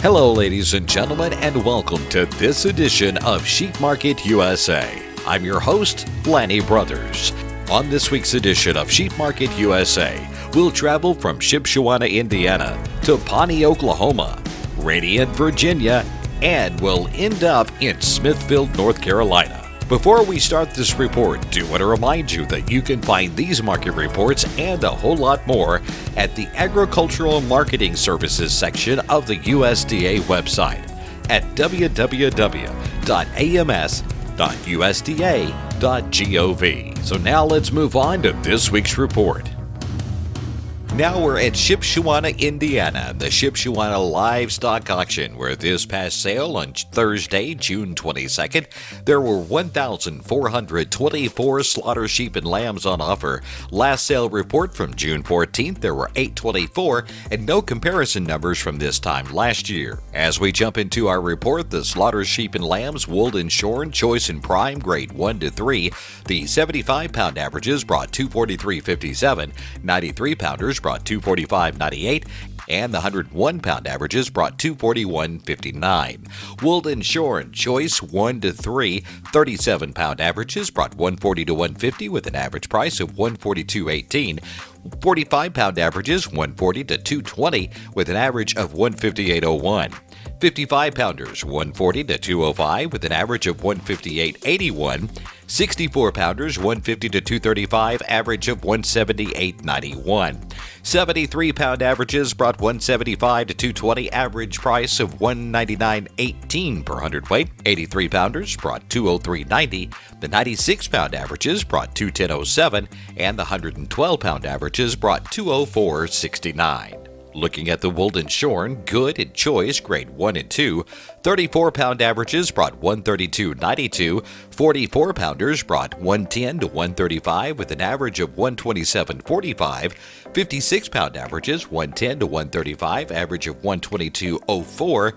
Hello, ladies and gentlemen, and welcome to this edition of Sheep Market USA. I'm your host, Lanny Brothers. On this week's edition of Sheep Market USA, we'll travel from Shipshewana, Indiana, to Pawnee, Oklahoma, Radiant, Virginia, and we'll end up in Smithfield, North Carolina. Before we start this report, do want to remind you that you can find these market reports and a whole lot more at the Agricultural Marketing Services section of the USDA website at www.ams.usda.gov. So now let's move on to this week's report. Now we're at Shipshewana, Indiana, the Shipshewana Livestock Auction, where this past sale on Thursday, June 22nd, there were 1,424 slaughter sheep and lambs on offer. Last sale report from June 14th, there were 824, and no comparison numbers from this time last year. As we jump into our report, the slaughter sheep and lambs, wooled and shorn, choice and prime, grade 1 to 3, the 75-pound averages brought 243.57, 93-pounders brought 245.98, and the 101-pound averages brought 241.59. Wooled and shorn, choice 1 to 3, 37-pound averages brought 140 to 150 with an average price of 142.18. 45-pound averages 140 to 220 with an average of 158.01. 55-pounders 140 to 205 with an average of 158.81. 64-pounders 150 to 235, average of 178.91. 73-pound averages brought 175 to 220, average price of 199.18 per hundredweight. 83-pounders brought 203.90. The 96-pound averages brought 210.07, and the 112-pound averages brought 204.69. Looking at the wooled and shorn, good and choice, grade 1 and 2, 34-pound averages brought 132.92, 44-pounders brought 110 to 135 with an average of 127.45, 56-pound averages 110 to 135, average of 122.04,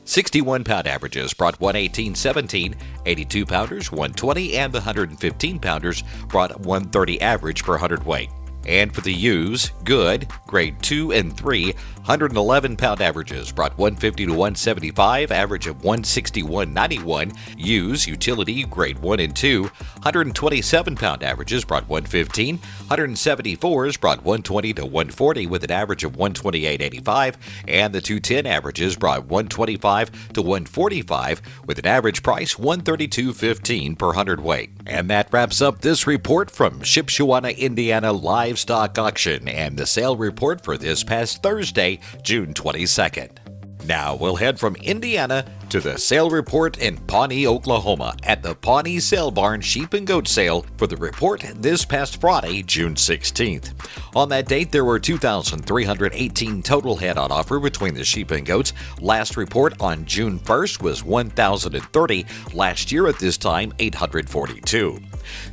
61-pound averages brought 118.17, 82-pounders 120, and the 115-pounders brought 130 average per hundredweight. And for the ewes, good, grade 2 and 3, 111-pound averages brought 150 to 175, average of 161.91. Ewes, utility, grade 1 and 2, 127-pound averages brought 115, 174s brought 120 to 140 with an average of 128.85, and the 210 averages brought 125 to 145 with an average price 132.15 per hundredweight. And that wraps up this report from Shipshewana, Indiana Livestock Auction and the sale report for this past Thursday, June 22nd. Now we'll head from Indiana to the sale report in Pawnee, Oklahoma at the Pawnee Sale Barn Sheep and Goat Sale for the report this past Friday, June 16th. On that date, there were 2,318 total head on offer between the sheep and goats. Last report on June 1st was 1,030. Last year at this time, 842.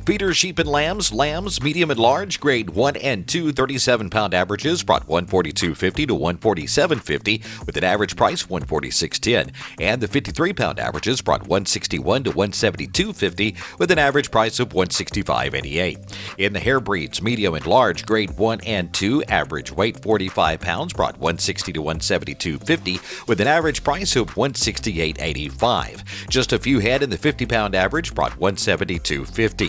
Feeder sheep and lambs, medium and large, grade 1 and 2, 37-pound averages brought 142.50 to 147.50 with an average price 146.10, and the 53-pound averages brought 161 to 172.50 with an average price of 165.88. In the hair breeds, medium and large, grade 1 and 2, average weight 45 pounds brought 160 to 172.50 with an average price of 168.85. Just a few head in the 50-pound average brought 172.50.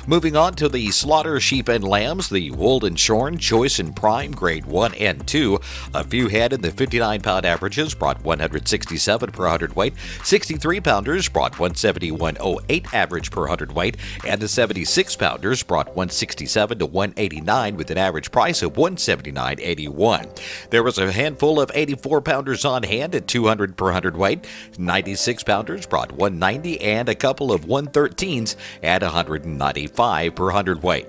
Moving on to the slaughter sheep and lambs, the wooled and shorn, choice and prime, grade 1 and 2. A few head in the 59-pound averages brought 167 per hundredweight. 63-pounders brought 171.08 average per hundredweight, and the 76-pounders brought 167 to 189 with an average price of 179.81. There was a handful of 84-pounders on hand at 200 per hundredweight. 96-pounders brought 190, and a couple of 113s at 195 per hundredweight.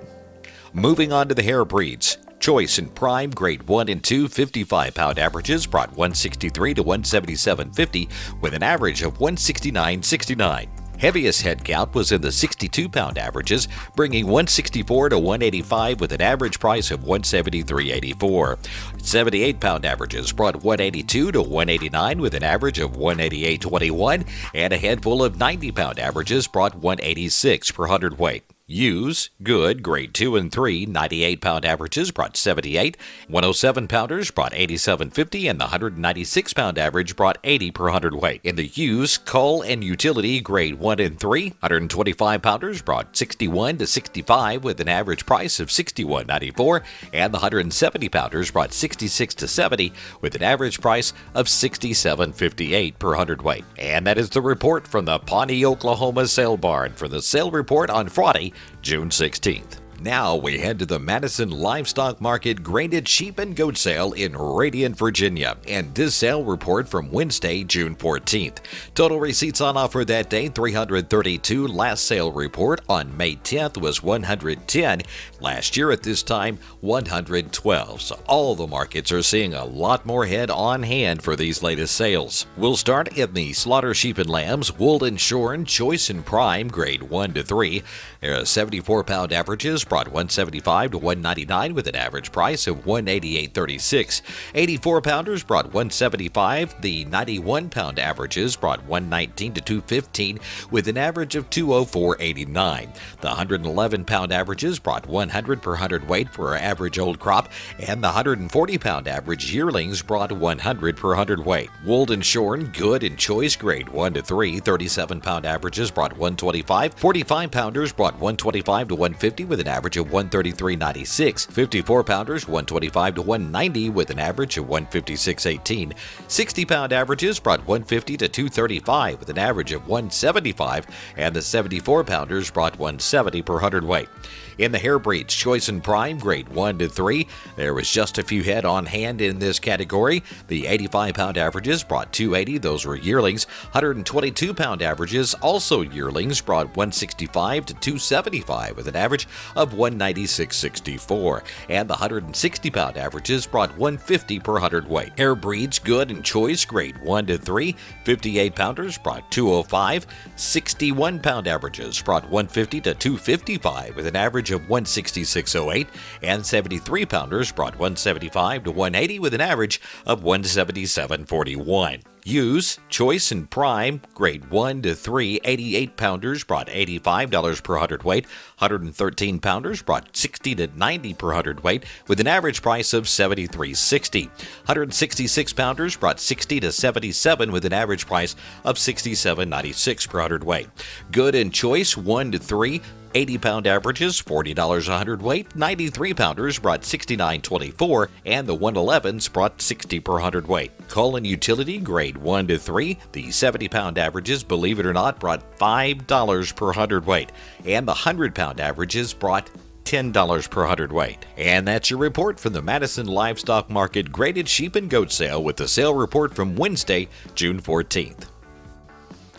Moving on to the hair breeds. Choice and prime, grade 1 and 2, 55-pound averages brought 163 to 177.50 with an average of 169.69. Heaviest head count was in the 62-pound averages, bringing 164 to 185 with an average price of 173.84. 78-pound averages brought 182 to 189 with an average of 188.21, and a handful of 90-pound averages brought 186 per hundredweight. Ewes, good, grade 2 and 3, 98-pound averages brought 78. 107-pounders brought 87.50, and the 196-pound average brought 80 per hundredweight. In the ewes, cull and utility, grade 1 and 3, 125-pounders brought 61 to 65 with an average price of 61.94, and the 170-pounders brought 66 to 70 with an average price of 67.58 per hundredweight. And that is the report from the Pawnee, Oklahoma sale barn for the sale report on Friday, June 16th. Now we head to the Madison Livestock Market graded sheep and goat sale in Radiant, Virginia, and this sale report from Wednesday, June 14th. Total receipts on offer that day, 332. Last sale report on May 10th was 110. Last year at this time, 112. So all the markets are seeing a lot more head on hand for these latest sales. We'll start in the slaughter sheep and lambs, wool and shorn, choice and prime, grade 1 to 3. There are 74-pound averages brought 175 to 199 with an average price of 188.36. 84-pounders brought 175. The 91-pound averages brought 119 to 215 with an average of 204.89. The 111-pound averages brought 100 per hundredweight for our average old crop, and the 140-pound average yearlings brought 100 per hundredweight. Wool and shorn, good and choice, grade 1 to 3. 37-pound averages brought 125. 45-pounders brought 125 to 150 with an average of 133.96. 54-pounders 125 to 190 with an average of 156.18. 60-pound averages brought 150 to 235 with an average of 175, and the 74-pounders brought 170 per hundredweight. In the hair breeds, choice and prime, grade 1 to 3, there was just a few head on hand in this category. The 85-pound averages brought 280, those were yearlings. 122-pound averages, also yearlings, brought 165 to 275 with an average of 196.64. And the 160-pound averages brought 150 per hundredweight. Hair breeds, good and choice, grade 1 to 3. 58-pounders brought 205. 61-pound averages brought 150 to 255 with an average of 166.08, and 73-pounders brought 175 to 180 with an average of 177.41. Ewes, choice and prime, grade 1 to 3, 88-pounders brought $85 per hundredweight. 113-pounders brought 60 to 90 per hundredweight with an average price of 73.60. 166-pounders brought 60 to 77 with an average price of 67.96 per hundredweight. Good and choice 1 to 3, 80-pound averages, $40 a hundredweight. 93-pounders brought $69.24, and the 111s brought 60 per hundredweight. Cull and utility, grade 1 to 3. The 70-pound averages, believe it or not, brought $5 per hundredweight, and the 100-pound averages brought $10 per hundredweight. And that's your report from the Madison Livestock Market graded sheep and goat sale with the sale report from Wednesday, June 14th.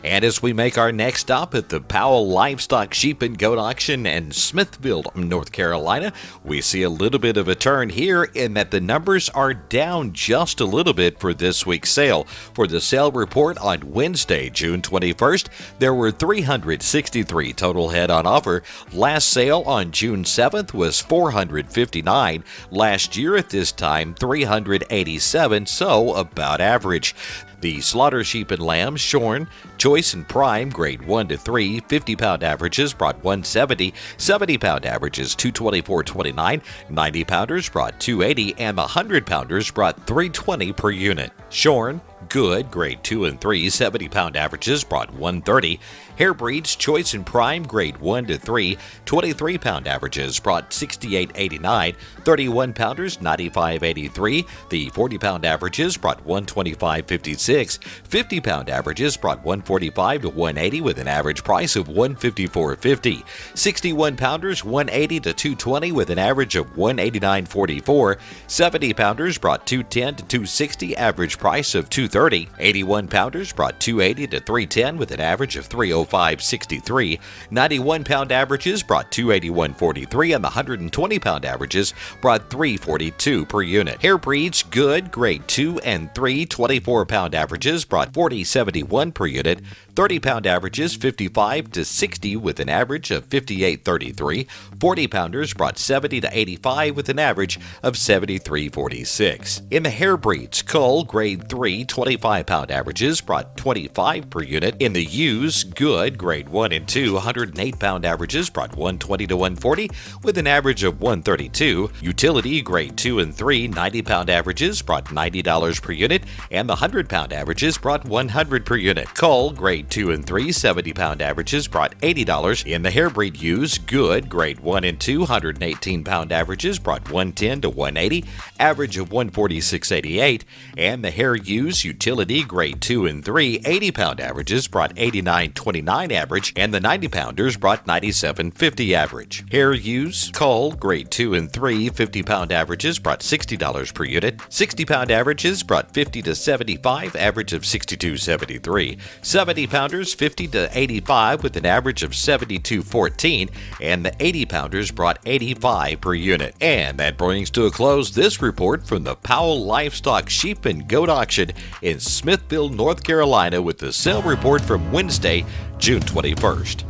And as we make our next stop at the Powell Livestock Sheep and Goat Auction in Smithfield, North Carolina, we see a little bit of a turn here in that the numbers are down just a little bit for this week's sale. For the sale report on Wednesday, June 21st, there were 363 total head on offer. Last sale on June 7th was 459. Last year at this time, 387, so about average. The slaughter sheep and lambs, shorn, choice and prime, grade 1 to 3, 50-pound averages brought 170, 70-pound averages 224.29, 90-pounders brought 280, and the 100-pounders brought 320 per unit. Shorn, good, grade 2 and 3, 70-pound averages brought 130. Hair breeds, choice and prime, grade 1 to 3, 23-pound averages brought 68.89. 31-pounders, 95.83. The 40-pound averages brought 125.56. 50-pound averages brought 145 to 180 with an average price of 154.50. 61-pounders, 180 to 220 with an average of 189.44. 70-pounders brought 210 to 260, average price of 230. 81-pounders brought 280 to 310 with an average of 305.63. 91-pound averages brought 281.43, and the 120-pound averages brought 342 per unit. Hair breeds, good, grade 2 and 3, 24-pound averages brought 40.71 per unit. 30-pound averages 55 to 60 with an average of 58.33. 40-pounders brought 70 to 85 with an average of 73.46. In the hair breeds, cull, grade 3, 25-pound averages brought 25 per unit. In the ewes, good, good, grade 1 and 2, 108-pound averages brought 120 to 140 with an average of 132. Utility, grade 2 and 3, 90-pound averages brought $90 per unit, and the 100-pound averages brought $100 per unit. Cull, grade 2 and 3, 70-pound averages brought $80. In the hairbreed ewes, good, grade 1 and 2, 118-pound averages brought $110 to $180, average of $146.88, and the hair ewes, utility, grade 2 and 3, 80-pound averages brought $89.29 average, and the 90-pounders brought $97.50 average. Hair ewes, cull, grade 2 and 3, 50-pound averages brought $60 per unit, 60-pound averages brought $50 to $75, average of $62.73, 70-pounders $50 to $85 with an average of $72.14, and the 80-pounders brought $85 per unit. And that brings to a close this report from the Powell Livestock Sheep and Goat Auction in Smithfield, North Carolina, with the sale report from Wednesday, June 21st.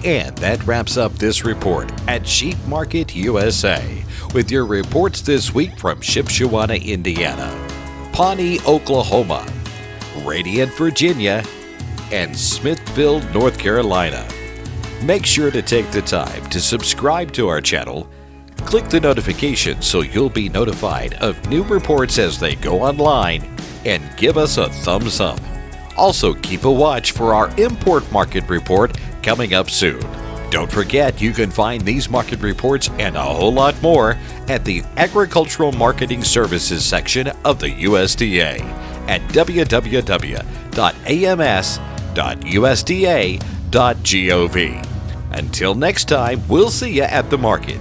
And that wraps up this report at Sheep Market U.S.A. with your reports this week from Shipshewana, Indiana, Pawnee, Oklahoma, Radiant, Virginia, and Smithfield, North Carolina. Make sure to take the time to subscribe to our channel. Click the notification so you'll be notified of new reports as they go online, and give us a thumbs up. Also, keep a watch for our import market report coming up soon. Don't forget, you can find these market reports and a whole lot more at the Agricultural Marketing Services section of the USDA at www.ams.usda.gov. Until next time, we'll see you at the market.